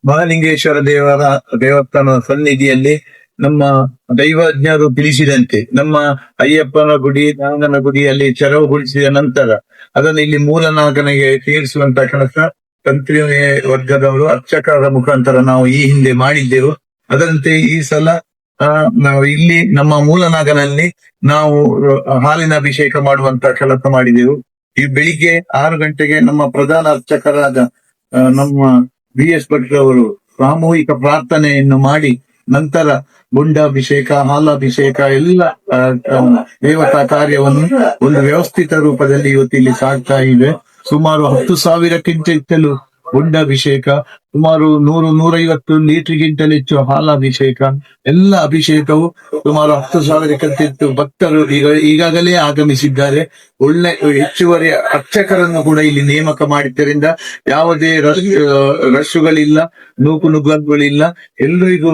ಮಹಾಲಿಂಗೇಶ್ವರ ದೇವಸ್ಥಾನದ ಸನ್ನಿಧಿಯಲ್ಲಿ ನಮ್ಮ ದೈವಜ್ಞರು ತಿಳಿಸಿದಂತೆ ನಮ್ಮ ಅಯ್ಯಪ್ಪನ ಗುಡಿ, ನಾಗನ ಗುಡಿಯಲ್ಲಿ ತೆರವುಗೊಳಿಸಿದ ನಂತರ ಅದನ್ನು ಇಲ್ಲಿ ಮೂಲನಾಗನಿಗೆ ತೀರಿಸುವಂತ ಕೆಲಸ ತಂತ್ರಿ ವರ್ಗದವರು ಅರ್ಚಕರ ಮುಖಾಂತರ ನಾವು ಈ ಹಿಂದೆ ಮಾಡಿದ್ದೆವು. ಅದರಂತೆ ಈ ಸಲ ನಾವು ಇಲ್ಲಿ ನಮ್ಮ ಮೂಲನಾಗನಲ್ಲಿ ನಾವು ಹಾಲಿನ ಅಭಿಷೇಕ ಮಾಡುವಂತ ಕೆಲಸ ಮಾಡಿದೆವು. ಈ ಬೆಳಿಗ್ಗೆ 6 ಗಂಟೆಗೆ ನಮ್ಮ ಪ್ರಧಾನ ಅರ್ಚಕರಾದ ನಮ್ಮ BS ಭಟ್ ಅವರು ಸಾಮೂಹಿಕ ಪ್ರಾರ್ಥನೆಯನ್ನು ಮಾಡಿ ನಂತರ ಗುಂಡಾಭಿಷೇಕ, ಹಾಲಾಭಿಷೇಕ ಎಲ್ಲ ದೇವತಾ ಕಾರ್ಯವನ್ನು ಒಂದು ವ್ಯವಸ್ಥಿತ ರೂಪದಲ್ಲಿ ಇವತ್ತು ಇಲ್ಲಿ ಸಾಗ್ತಾ ಇದೆ. ಸುಮಾರು 10,000ಕ್ಕಿಂತಲೂ ಗುಂಡಾಭಿಷೇಕ, ಸುಮಾರು 100-150 ಲೀಟರ್ಗಿಂತಲೂ ಹೆಚ್ಚು ಹಾಲಾಭಿಷೇಕ, ಎಲ್ಲ ಅಭಿಷೇಕವು ಸುಮಾರು 10,000ಕ್ಕಿಂತ ಭಕ್ತರು ಈಗಾಗಲೇ ಆಗಮಿಸಿದ್ದಾರೆ. ಒಳ್ಳೆ ಹೆಚ್ಚುವರಿ ಅರ್ಚಕರನ್ನು ಕೂಡ ಇಲ್ಲಿ ನೇಮಕ ಮಾಡಿದ್ದರಿಂದ ಯಾವುದೇ ರಶ್ಗಳಿಲ್ಲ, ನೂಕುನುಗ್ಗಲಿಲ್ಲ. ಎಲ್ಲರಿಗೂ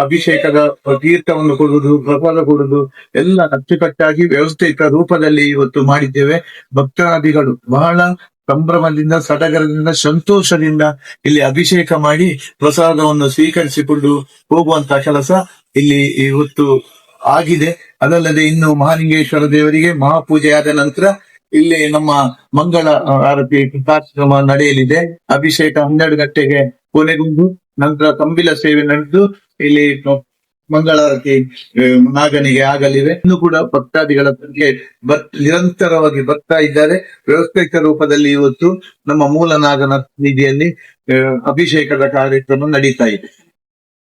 ಅಭಿಷೇಕದ ತೀರ್ಥವನ್ನು ಕೊಡುವುದು, ಪ್ರಸಾದ ಕೊಡುವುದು ಎಲ್ಲ ಅಚ್ಚುಕಟ್ಟಾಗಿ ವ್ಯವಸ್ಥಿತ ರೂಪದಲ್ಲಿ ಇವತ್ತು ಮಾಡಿದ್ದೇವೆ. ಭಕ್ತಾದಿಗಳು ಬಹಳ ಸಂಭ್ರಮದಿಂದ, ಸಡಗರದಿಂದ, ಸಂತೋಷದಿಂದ ಇಲ್ಲಿ ಅಭಿಷೇಕ ಮಾಡಿ ಪ್ರಸಾದವನ್ನು ಸ್ವೀಕರಿಸಿಕೊಂಡು ಹೋಗುವಂತ ಕೆಲಸ ಇಲ್ಲಿ ಇವತ್ತು ಆಗಿದೆ. ಅದಲ್ಲದೆ ಇನ್ನು ಮಹಾಲಿಂಗೇಶ್ವರ ದೇವರಿಗೆ ಮಹಾಪೂಜೆ ಆದ ನಂತರ ಇಲ್ಲಿ ನಮ್ಮ ಮಂಗಳ ಆರತಿ ಕಾರ್ಯಕ್ರಮ ನಡೆಯಲಿದೆ. ಅಭಿಷೇಕ 12 ಗಂಟೆಗೆ ಕೊನೆಗೊಂಡು ನಂತರ ಕಂಬಿಲ ಸೇವೆ ನಡೆದು ಇಲ್ಲಿ ಮಂಗಳಾರತಿ ನಾಗನಿಗೆ ಆಗಲಿವೆ. ಇನ್ನು ಕೂಡ ಭಕ್ತಾದಿಗಳ ಸಂಖ್ಯೆ ನಿರಂತರವಾಗಿ ಬರ್ತಾ ಇದ್ದಾರೆ. ವ್ಯವಸ್ಥಿತ ರೂಪದಲ್ಲಿ ಇವತ್ತು ನಮ್ಮ ಮೂಲನಾಗನ ನಿಧಿಯಲ್ಲಿ ಅಭಿಷೇಕದ ಕಾರ್ಯಕ್ರಮ ನಡೀತಾ ಇದೆ.